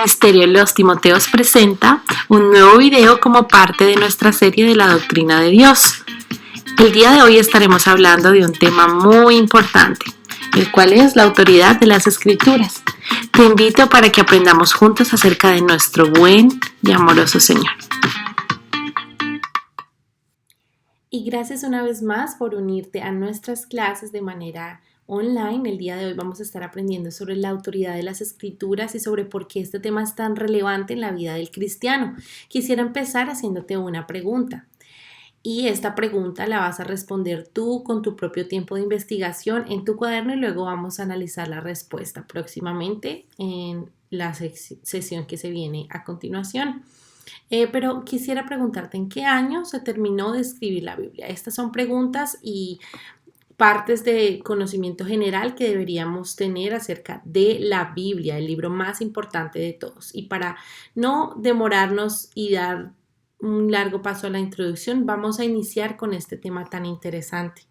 Ministerio Los Timoteos presenta un nuevo video como parte de nuestra serie de la doctrina de Dios. El día de hoy estaremos hablando de un tema muy importante, el cual es la autoridad de las Escrituras. Te invito para que aprendamos juntos acerca de nuestro buen y amoroso Señor. Y gracias una vez más por unirte a nuestras clases de manera online. El día de hoy vamos a estar aprendiendo sobre la autoridad de las Escrituras y sobre por qué este tema es tan relevante en la vida del cristiano. Quisiera empezar haciéndote una pregunta. Y esta pregunta la vas a responder tú con tu propio tiempo de investigación en tu cuaderno y luego vamos a analizar la respuesta próximamente en la sesión que se viene a continuación. Pero quisiera preguntarte, ¿en qué año se terminó de escribir la Biblia? Estas son preguntas y partes de conocimiento general que deberíamos tener acerca de la Biblia, el libro más importante de todos. Y para no demorarnos y dar un largo paso a la introducción, vamos a iniciar con este tema tan interesante.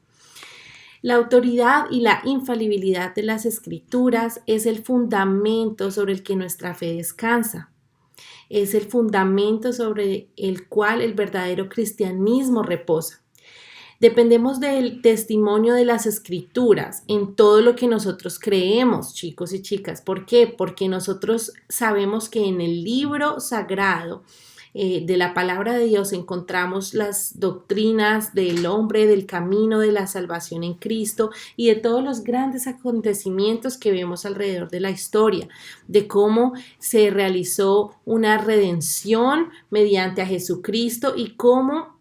La autoridad y la infalibilidad de las Escrituras es el fundamento sobre el que nuestra fe descansa. Es el fundamento sobre el cual el verdadero cristianismo reposa. Dependemos del testimonio de las Escrituras en todo lo que nosotros creemos, chicos y chicas. ¿Por qué? Porque nosotros sabemos que en el libro sagrado de la palabra de Dios encontramos las doctrinas del hombre, del camino de la salvación en Cristo y de todos los grandes acontecimientos que vemos alrededor de la historia, de cómo se realizó una redención mediante a Jesucristo y cómo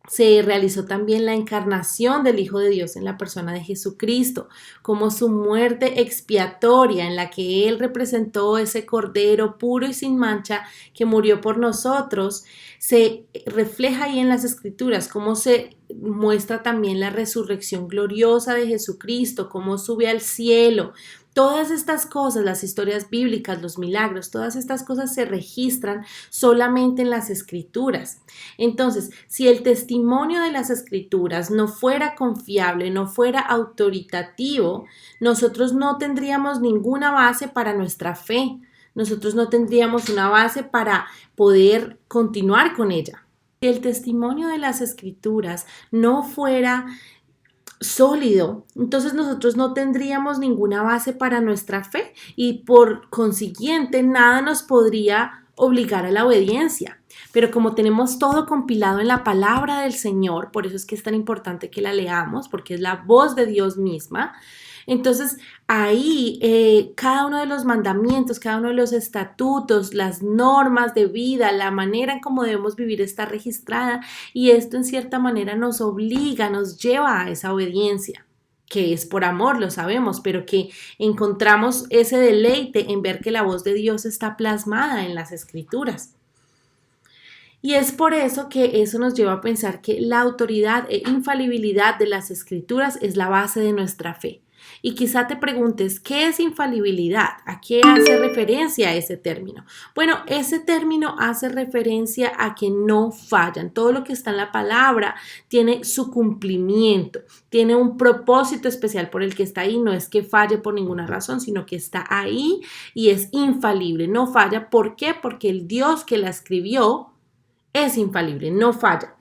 se realizó también la encarnación del Hijo de Dios en la persona de Jesucristo, como su muerte expiatoria en la que Él representó ese Cordero puro y sin mancha que murió por nosotros, se refleja ahí en las Escrituras, cómo se muestra también la resurrección gloriosa de Jesucristo, cómo sube al cielo. Todas estas cosas, las historias bíblicas, los milagros, todas estas cosas se registran solamente en las Escrituras. Entonces, si el testimonio de las Escrituras no fuera confiable, no fuera autoritativo, nosotros no tendríamos ninguna base para nuestra fe. Nosotros no tendríamos una base para poder continuar con ella. Si el testimonio de las Escrituras no fuera sólido, entonces nosotros no tendríamos ninguna base para nuestra fe y por consiguiente nada nos podría obligar a la obediencia. Pero como tenemos todo compilado en la palabra del Señor, por eso es que es tan importante que la leamos, porque es la voz de Dios misma. Entonces ahí cada uno de los mandamientos, cada uno de los estatutos, las normas de vida, la manera en cómo debemos vivir está registrada y esto en cierta manera nos obliga, nos lleva a esa obediencia, que es por amor, lo sabemos, pero que encontramos ese deleite en ver que la voz de Dios está plasmada en las Escrituras. Y es por eso que eso nos lleva a pensar que la autoridad e infalibilidad de las Escrituras es la base de nuestra fe. Y quizá te preguntes, ¿qué es infalibilidad? ¿A qué hace referencia ese término? Bueno, ese término hace referencia a que no fallan. Todo lo que está en la palabra tiene su cumplimiento, tiene un propósito especial por el que está ahí. No es que falle por ninguna razón, sino que está ahí y es infalible. No falla. ¿Por qué? Porque el Dios que la escribió es infalible, no falla,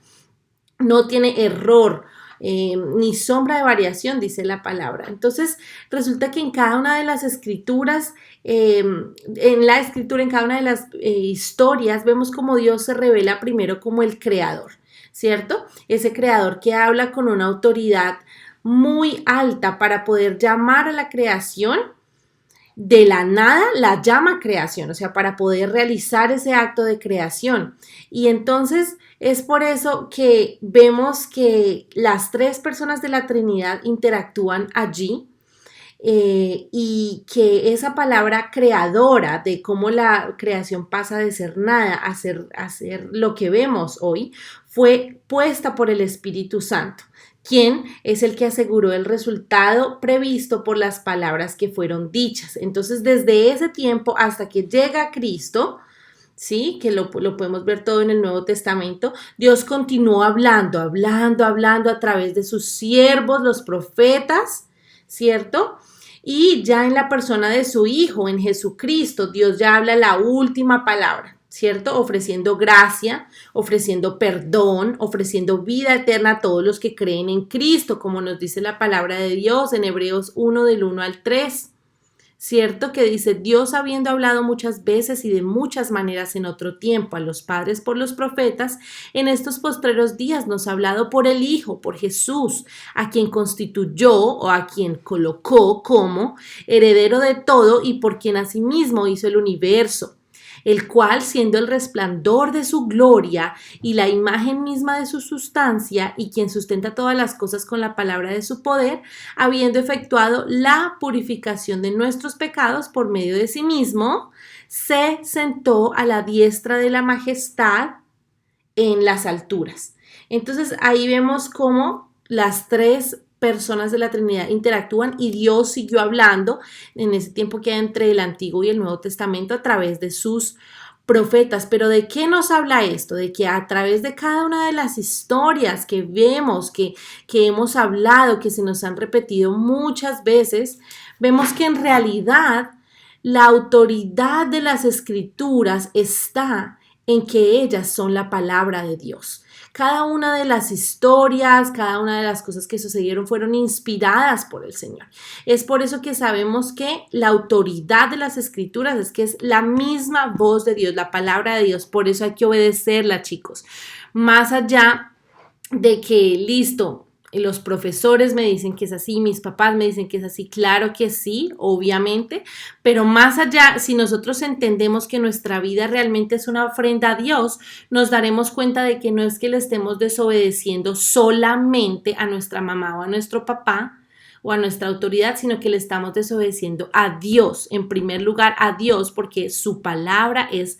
no tiene error. Ni sombra de variación, dice la palabra. Entonces, resulta que en cada una de las escrituras, en cada una de las historias, vemos cómo Dios se revela primero como el creador, ¿cierto? Ese creador que habla con una autoridad muy alta para poder llamar a la creación. De la nada la llama creación, o sea, para poder realizar ese acto de creación. Y entonces es por eso que vemos que las tres personas de la Trinidad interactúan allí y que esa palabra creadora de cómo la creación pasa de ser nada a ser lo que vemos hoy fue puesta por el Espíritu Santo, quien es el que aseguró el resultado previsto por las palabras que fueron dichas. Entonces, desde ese tiempo hasta que llega Cristo, ¿sí? Que lo podemos ver todo en el Nuevo Testamento, Dios continuó hablando a través de sus siervos, los profetas, ¿cierto? Y ya en la persona de su Hijo, en Jesucristo, Dios ya habla la última palabra, ¿cierto? Ofreciendo gracia, ofreciendo perdón, ofreciendo vida eterna a todos los que creen en Cristo, como nos dice la palabra de Dios en Hebreos 1 del 1 al 3. ¿Cierto? Que dice, Dios habiendo hablado muchas veces y de muchas maneras en otro tiempo a los padres por los profetas, en estos postreros días nos ha hablado por el Hijo, por Jesús, a quien constituyó o a quien colocó como heredero de todo y por quien asimismo hizo el universo, el cual, siendo el resplandor de su gloria y la imagen misma de su sustancia, y quien sustenta todas las cosas con la palabra de su poder, habiendo efectuado la purificación de nuestros pecados por medio de sí mismo, se sentó a la diestra de la majestad en las alturas. Entonces ahí vemos cómo las tres personas de la Trinidad interactúan y Dios siguió hablando en ese tiempo que hay entre el Antiguo y el Nuevo Testamento a través de sus profetas. Pero ¿de qué nos habla esto? De que a través de cada una de las historias que vemos, que hemos hablado, que se nos han repetido muchas veces, vemos que en realidad la autoridad de las Escrituras está en que ellas son la palabra de Dios. Cada una de las historias, cada una de las cosas que sucedieron fueron inspiradas por el Señor. Es por eso que sabemos que la autoridad de las Escrituras es que es la misma voz de Dios, la palabra de Dios. Por eso hay que obedecerla, chicos. Más allá de que, listo, los profesores me dicen que es así, mis papás me dicen que es así, claro que sí, obviamente, pero más allá, si nosotros entendemos que nuestra vida realmente es una ofrenda a Dios, nos daremos cuenta de que no es que le estemos desobedeciendo solamente a nuestra mamá o a nuestro papá o a nuestra autoridad, sino que le estamos desobedeciendo a Dios, en primer lugar a Dios, porque su palabra es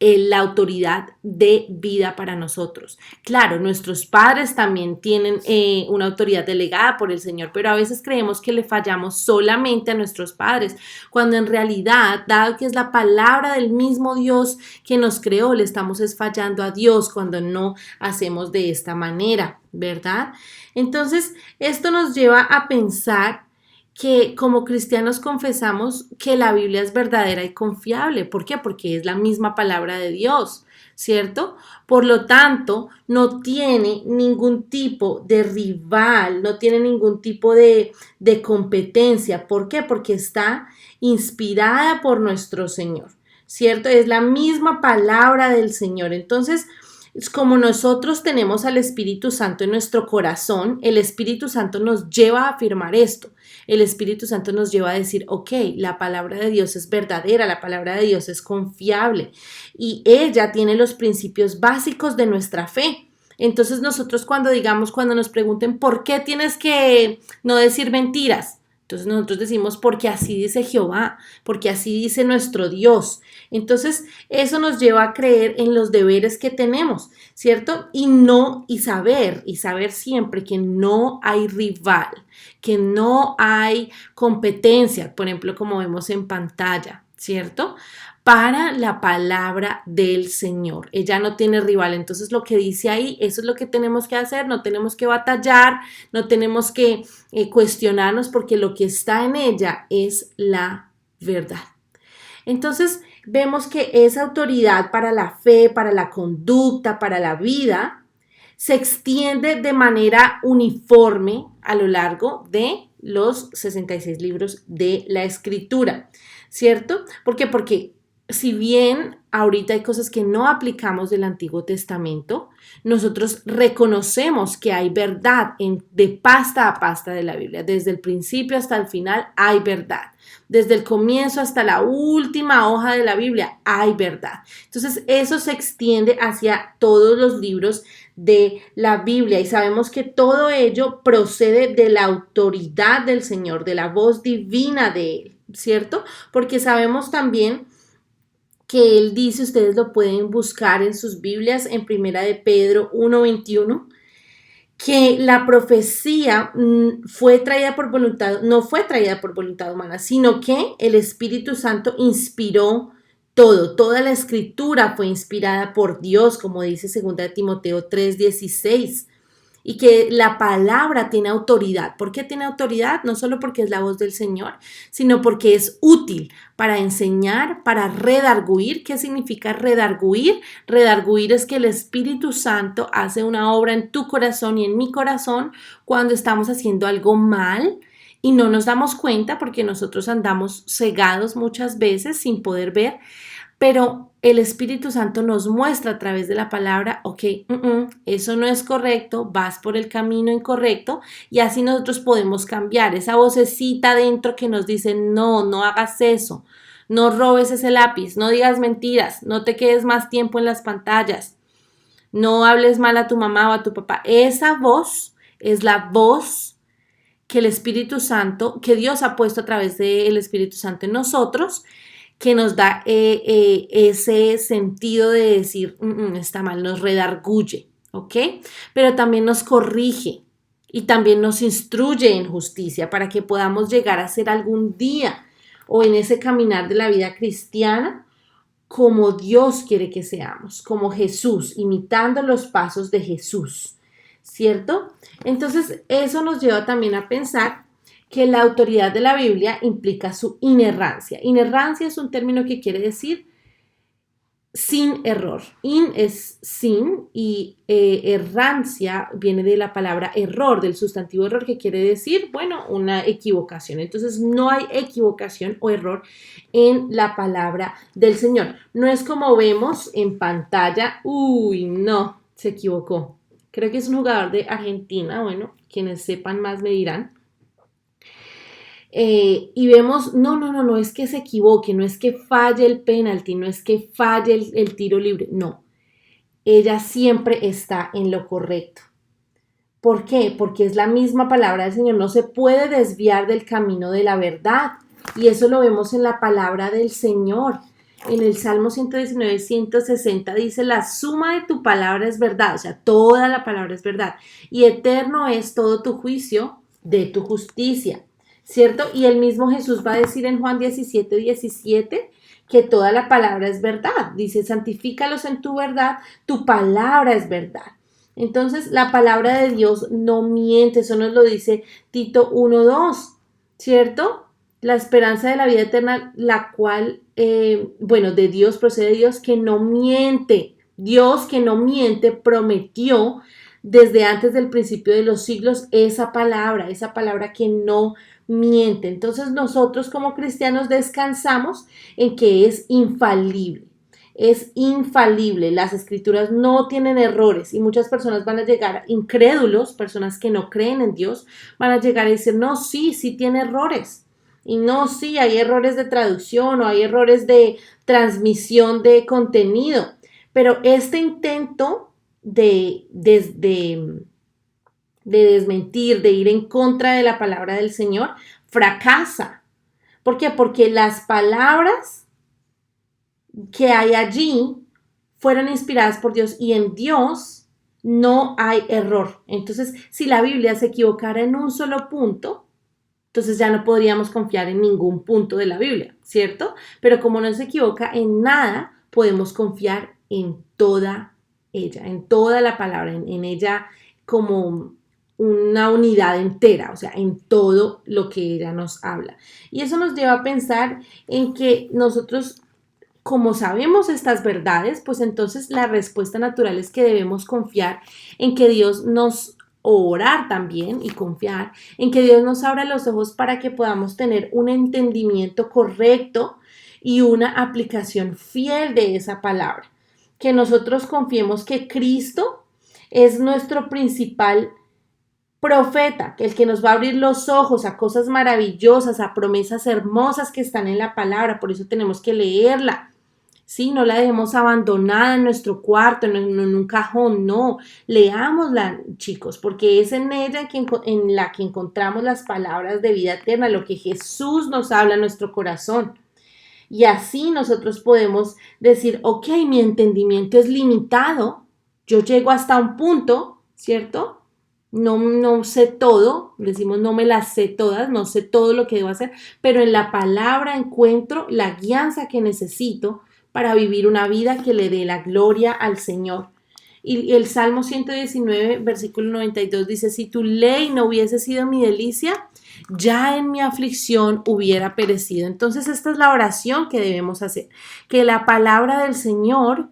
la autoridad de vida para nosotros. Claro, nuestros padres también tienen una autoridad delegada por el Señor, pero a veces creemos que le fallamos solamente a nuestros padres, cuando en realidad, dado que es la palabra del mismo Dios que nos creó, le estamos fallando a Dios cuando no hacemos de esta manera, ¿verdad? Entonces, esto nos lleva a pensar que como cristianos confesamos que la Biblia es verdadera y confiable. ¿Por qué? Porque es la misma palabra de Dios, ¿cierto? Por lo tanto, no tiene ningún tipo de rival, no tiene ningún tipo de competencia. ¿Por qué? Porque está inspirada por nuestro Señor, ¿cierto? Es la misma palabra del Señor. Entonces, como nosotros tenemos al Espíritu Santo en nuestro corazón, el Espíritu Santo nos lleva a afirmar esto. El Espíritu Santo nos lleva a decir, ok, la palabra de Dios es verdadera, la palabra de Dios es confiable y ella tiene los principios básicos de nuestra fe. Entonces nosotros cuando nos pregunten, ¿por qué tienes que no decir mentiras? Entonces nosotros decimos, porque así dice Jehová, porque así dice nuestro Dios. Entonces eso nos lleva a creer en los deberes que tenemos, ¿cierto? Y saber siempre que no hay rival, que no hay competencia, por ejemplo, como vemos en pantalla, ¿cierto? Para la palabra del Señor. Ella no tiene rival. Entonces lo que dice ahí, eso es lo que tenemos que hacer. No tenemos que batallar, no tenemos que cuestionarnos porque lo que está en ella es la verdad. Entonces vemos que esa autoridad para la fe, para la conducta, para la vida, se extiende de manera uniforme a lo largo de los 66 libros de la Escritura, ¿cierto? ¿Por qué? Porque si bien ahorita hay cosas que no aplicamos del Antiguo Testamento, nosotros reconocemos que hay verdad de pasta a pasta de la Biblia. Desde el principio hasta el final hay verdad. Desde el comienzo hasta la última hoja de la Biblia hay verdad. Entonces eso se extiende hacia todos los libros de la Biblia y sabemos que todo ello procede de la autoridad del Señor, de la voz divina de Él, ¿cierto? Porque sabemos también que Él dice, ustedes lo pueden buscar en sus Biblias en Primera de Pedro 1:21, que la profecía fue traída por voluntad, no fue traída por voluntad humana, sino que el Espíritu Santo inspiró toda la escritura fue inspirada por Dios, como dice 2 Timoteo 3:16. y que la palabra tiene autoridad. ¿Por qué tiene autoridad? No solo porque es la voz del Señor, sino porque es útil para enseñar, para redarguir. ¿Qué significa redarguir? Redarguir es que el Espíritu Santo hace una obra en tu corazón y en mi corazón cuando estamos haciendo algo mal y no nos damos cuenta porque nosotros andamos cegados muchas veces sin poder ver. Pero el Espíritu Santo nos muestra a través de la palabra, ok, eso no es correcto, vas por el camino incorrecto y así nosotros podemos cambiar. Esa vocecita dentro que nos dice, no, no hagas eso, no robes ese lápiz, no digas mentiras, no te quedes más tiempo en las pantallas, no hables mal a tu mamá o a tu papá. Esa voz es la voz que el Espíritu Santo, que Dios ha puesto a través del Espíritu Santo en nosotros, que nos da ese sentido de decir, está mal, nos redarguye, ¿ok? Pero también nos corrige y también nos instruye en justicia para que podamos llegar a ser algún día o en ese caminar de la vida cristiana como Dios quiere que seamos, como Jesús, imitando los pasos de Jesús, ¿cierto? Entonces, eso nos lleva también a pensar que la autoridad de la Biblia implica su inerrancia. Inerrancia es un término que quiere decir sin error. In es sin y errancia viene de la palabra error, del sustantivo error, que quiere decir, bueno, una equivocación. Entonces no hay equivocación o error en la palabra del Señor. No es como vemos en pantalla, uy, no, se equivocó. Creo que es un jugador de Argentina, bueno, quienes sepan más me dirán. Y vemos, no, es que se equivoque, no es que falle el penalti, no es que falle el tiro libre, no, ella siempre está en lo correcto. ¿Por qué? Porque es la misma palabra del Señor, no se puede desviar del camino de la verdad y eso lo vemos en la palabra del Señor. En el Salmo 119, 160 dice, la suma de tu palabra es verdad, o sea, toda la palabra es verdad y eterno es todo tu juicio de tu justicia. ¿Cierto? Y el mismo Jesús va a decir en Juan 17, 17 que toda la palabra es verdad. Dice, santifícalos en tu verdad, tu palabra es verdad. Entonces, la palabra de Dios no miente, eso nos lo dice Tito 1:2, ¿cierto? La esperanza de la vida eterna, la cual, de Dios, procede de Dios que no miente. Dios que no miente prometió desde antes del principio de los siglos esa palabra que no miente. Entonces nosotros como cristianos descansamos en que es infalible. Es infalible, las escrituras no tienen errores y muchas personas van a llegar, incrédulos, personas que no creen en Dios, van a llegar a decir, no, sí tiene errores. Y no, sí, hay errores de traducción o hay errores de transmisión de contenido. Pero este intento de desmentir, de ir en contra de la palabra del Señor, fracasa. ¿Por qué? Porque las palabras que hay allí fueron inspiradas por Dios y en Dios no hay error. Entonces, si la Biblia se equivocara en un solo punto, entonces ya no podríamos confiar en ningún punto de la Biblia, ¿cierto? Pero como no se equivoca en nada, podemos confiar en toda ella, en toda la palabra, en ella como una unidad entera, o sea, en todo lo que ella nos habla. Y eso nos lleva a pensar en que nosotros, como sabemos estas verdades, pues entonces la respuesta natural es que debemos confiar en que Dios nos orar también y confiar en que Dios nos abra los ojos para que podamos tener un entendimiento correcto y una aplicación fiel de esa palabra. Que nosotros confiemos que Cristo es nuestro principal profeta, el que nos va a abrir los ojos a cosas maravillosas, a promesas hermosas que están en la palabra, por eso tenemos que leerla. Sí, no la dejemos abandonada en nuestro cuarto, en un cajón, no, leámosla, chicos, porque es en ella en la que encontramos las palabras de vida eterna, lo que Jesús nos habla en nuestro corazón. Y así nosotros podemos decir, ok, mi entendimiento es limitado, yo llego hasta un punto, ¿cierto? No sé todo, decimos no me las sé todas, no sé todo lo que debo hacer, pero en la palabra encuentro la guianza que necesito para vivir una vida que le dé la gloria al Señor. Y el Salmo 119, versículo 92 dice, si tu ley no hubiese sido mi delicia, ya en mi aflicción hubiera perecido. Entonces esta es la oración que debemos hacer, que la palabra del Señor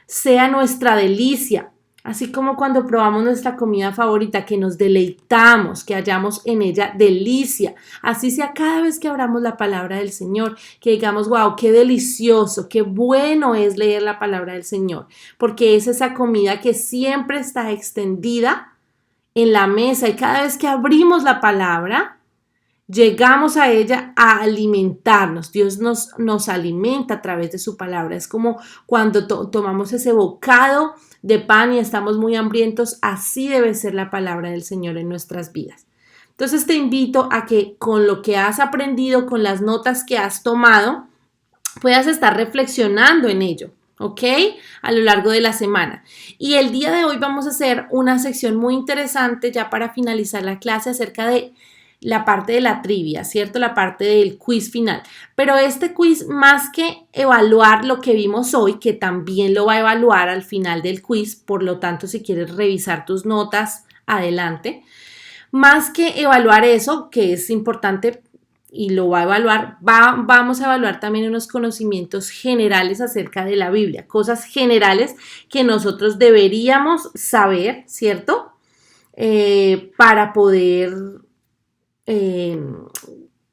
sea nuestra delicia, así como cuando probamos nuestra comida favorita, que nos deleitamos, que hallamos en ella delicia. Así sea cada vez que abramos la palabra del Señor, que digamos, wow, qué delicioso, qué bueno es leer la palabra del Señor, porque es esa comida que siempre está extendida en la mesa y cada vez que abrimos la palabra, llegamos a ella a alimentarnos. Dios nos alimenta a través de su palabra. Es como cuando tomamos ese bocado de pan y estamos muy hambrientos. Así debe ser la palabra del Señor en nuestras vidas. Entonces te invito a que con lo que has aprendido, con las notas que has tomado, puedas estar reflexionando en ello. ¿Ok? A lo largo de la semana. Y el día de hoy vamos a hacer una sección muy interesante ya para finalizar la clase acerca de la parte de la trivia, ¿cierto? La parte del quiz final. Pero este quiz, más que evaluar lo que vimos hoy, que también lo va a evaluar al final del quiz, por lo tanto, si quieres revisar tus notas, adelante. Más que evaluar eso, que es importante y lo va a evaluar, vamos a evaluar también unos conocimientos generales acerca de la Biblia, cosas generales que nosotros deberíamos saber, ¿cierto? Para poder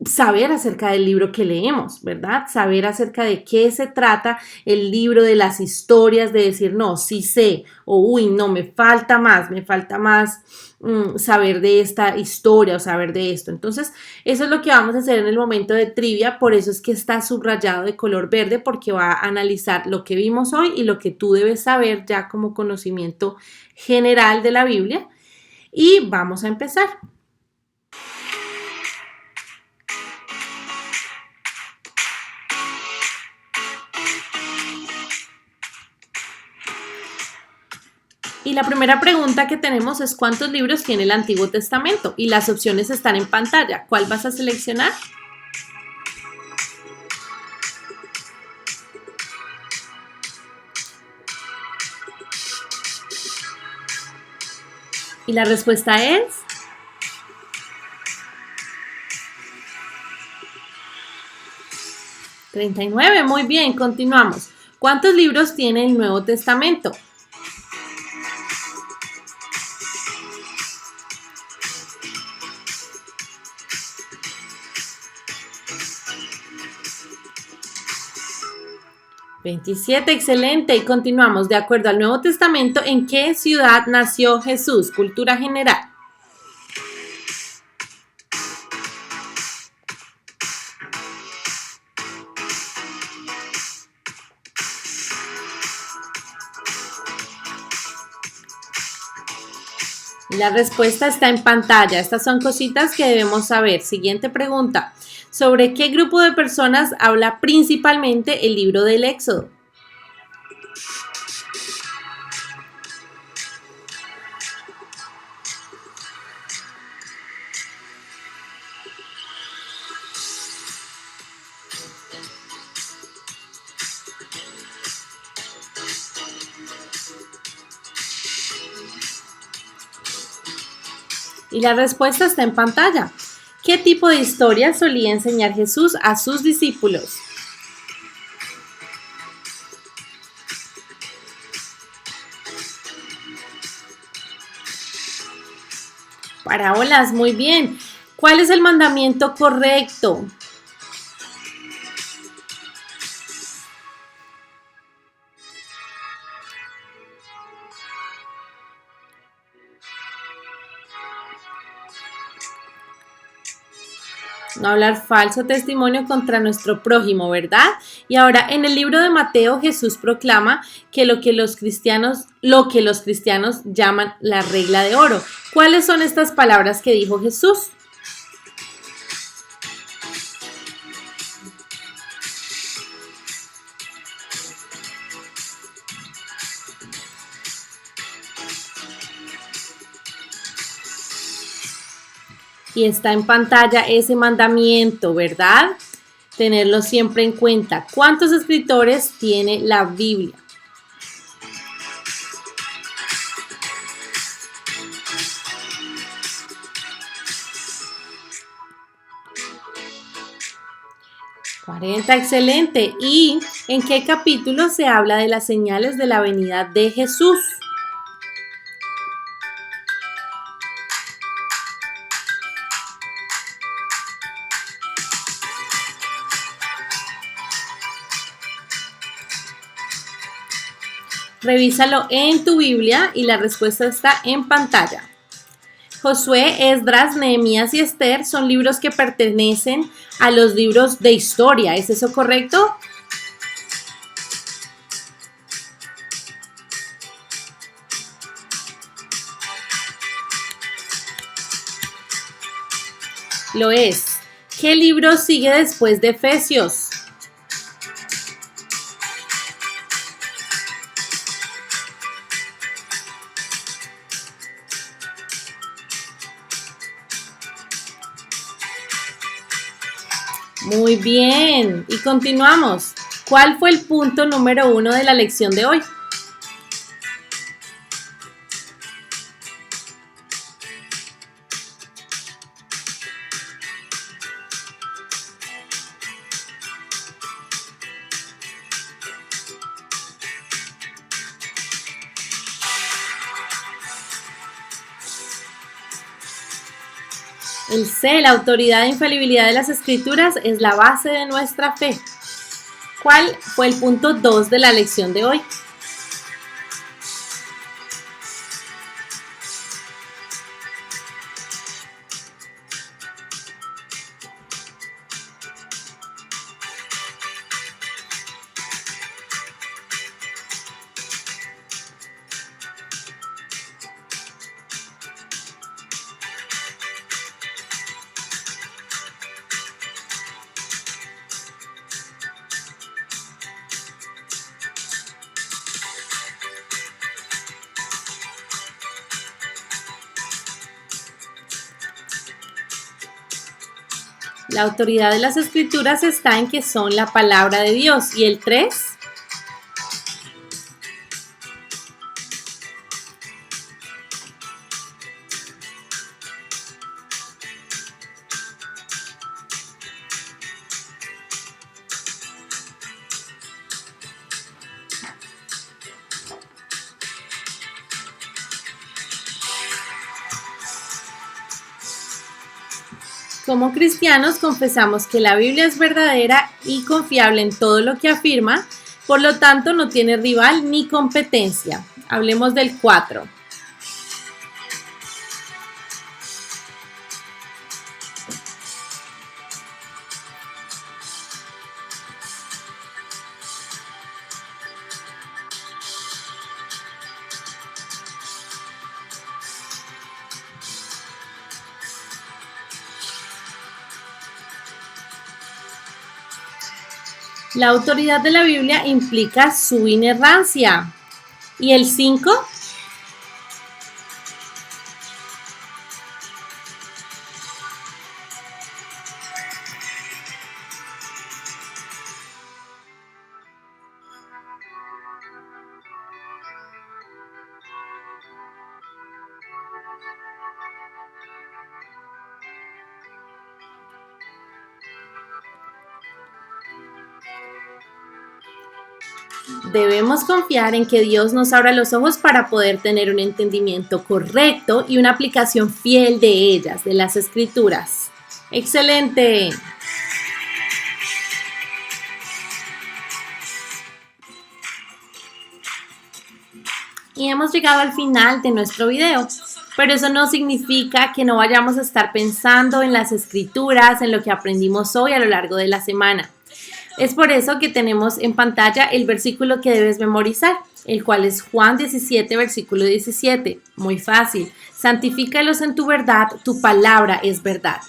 saber acerca del libro que leemos, ¿verdad? Saber acerca de qué se trata el libro, de las historias, de decir, no, sí sé, o uy, no, me falta más saber de esta historia o saber de esto. Entonces, eso es lo que vamos a hacer en el momento de trivia, por eso es que está subrayado de color verde, porque va a analizar lo que vimos hoy y lo que tú debes saber ya como conocimiento general de la Biblia. Y vamos a empezar. Y la primera pregunta que tenemos es ¿cuántos libros tiene el Antiguo Testamento? Y las opciones están en pantalla. ¿Cuál vas a seleccionar? Y la respuesta es 39. Muy bien, continuamos. ¿Cuántos libros tiene el Nuevo Testamento? $27, excelente. Y continuamos. De acuerdo al Nuevo Testamento, ¿en qué ciudad nació Jesús? Cultura general. La respuesta está en pantalla. Estas son cositas que debemos saber. Siguiente pregunta. ¿Sobre qué grupo de personas habla principalmente el libro del Éxodo? Y la respuesta está en pantalla. ¿Qué tipo de historia solía enseñar Jesús a sus discípulos? Parábolas, muy bien. ¿Cuál es el mandamiento correcto? No hablar falso testimonio contra nuestro prójimo, ¿verdad? Y ahora en el libro de Mateo Jesús proclama que lo que los cristianos llaman la regla de oro. ¿Cuáles son estas palabras que dijo Jesús? Y está en pantalla ese mandamiento, ¿verdad? Tenerlo siempre en cuenta. ¿Cuántos escritores tiene la Biblia? 40, excelente. ¿Y en qué capítulo se habla de las señales de la venida de Jesús? Revísalo en tu Biblia y la respuesta está en pantalla. Josué, Esdras, Nehemías y Esther son libros que pertenecen a los libros de historia. ¿Es eso correcto? Lo es. ¿Qué libro sigue después de Efesios? Muy bien. Y continuamos. ¿Cuál fue el punto número 1 de la lección de hoy? El C, la autoridad e infalibilidad de las Escrituras, es la base de nuestra fe. ¿Cuál fue el punto 2 de la lección de hoy? La autoridad de las Escrituras está en que son la palabra de Dios. ¿Y el 3? Como cristianos confesamos que la Biblia es verdadera y confiable en todo lo que afirma, por lo tanto no tiene rival ni competencia. Hablemos del 4. La autoridad de la Biblia implica su inerrancia. ¿Y el 5? Debemos confiar en que Dios nos abra los ojos para poder tener un entendimiento correcto y una aplicación fiel de ellas, de las Escrituras. ¡Excelente! Y hemos llegado al final de nuestro video, pero eso no significa que no vayamos a estar pensando en las Escrituras, en lo que aprendimos hoy a lo largo de la semana. Es por eso que tenemos en pantalla el versículo que debes memorizar, el cual es Juan 17, versículo 17. Muy fácil. Santifícalos en tu verdad, tu palabra es verdad.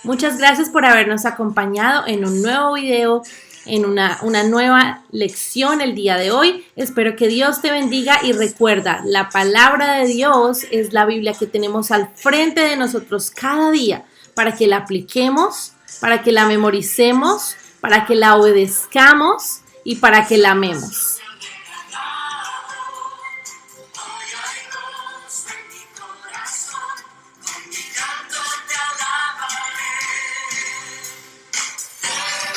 Muchas gracias por habernos acompañado en un nuevo video, en una nueva lección el día de hoy. Espero que Dios te bendiga y recuerda, la palabra de Dios es la Biblia que tenemos al frente de nosotros cada día para que la apliquemos, para que la memoricemos, para que la obedezcamos y para que la amemos.